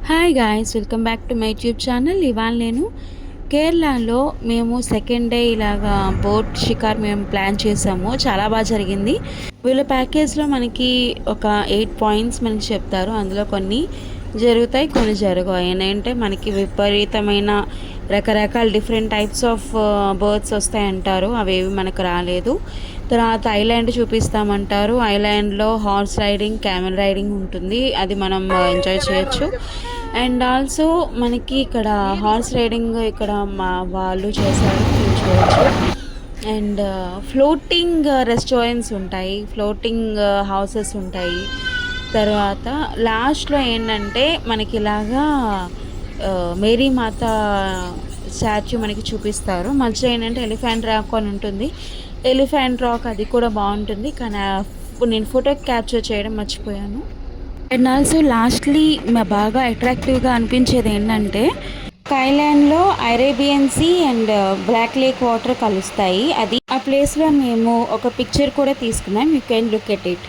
Hi guys, welcome back to my YouTube channel. ఇవాళ నేను కేరళలో మేము సెకండ్ డే ఇలాగా బోట్ షికార్ మేము ప్లాన్ చేసాము. చాలా బాగా జరిగింది. వీళ్ళ ప్యాకేజ్లో మనకి ఒక 8 పాయింట్స్ మనకి చెప్తారు. అందులో కొన్ని జరుగుతాయి, కొన్ని జరగవు. ఏంటంటే మనకి విపరీతమైన రకరకాల డిఫరెంట్ టైప్స్ ఆఫ్ బర్డ్స్ వస్తాయంటారు. అవేవి మనకు రాలేదు. తర్వాత ఐలాండ్ చూపిస్తామంటారు. ఐలాండ్లో హార్స్ రైడింగ్, క్యామెల్ రైడింగ్ ఉంటుంది. అది మనం ఎంజాయ్ చేయొచ్చు. అండ్ ఆల్సో మనకి ఇక్కడ హార్స్ రైడింగ్ ఇక్కడ మా వాళ్ళు చేశారు, మీరు చూడొచ్చు. అండ్ ఫ్లోటింగ్ రెస్టారెంట్స్ ఉంటాయి, ఫ్లోటింగ్ హౌసెస్ ఉంటాయి. తర్వాత లాస్ట్లో ఏంటంటే మనకి ఇలాగా మేరీ మాత స్టాచ్యూ మనకి చూపిస్తారు. మధ్యలో ఏంటంటే ఎలిఫెంట్ రాక్ అని ఉంటుంది. ఎలిఫెంట్ రాక్ అది కూడా బాగుంటుంది, కానీ నేను ఫోటో క్యాప్చర్ చేయడం మర్చిపోయాను. అండ్ ఆల్సో లాస్ట్లీ బాగా అట్రాక్టివ్గా అనిపించేది ఏంటంటే ఐలాండ్లో Arabian sea and black lake water కలుస్తాయి. అది ఆ ప్లేస్లో మేము ఒక పిక్చర్ కూడా తీసుకున్నాం. You can look at it.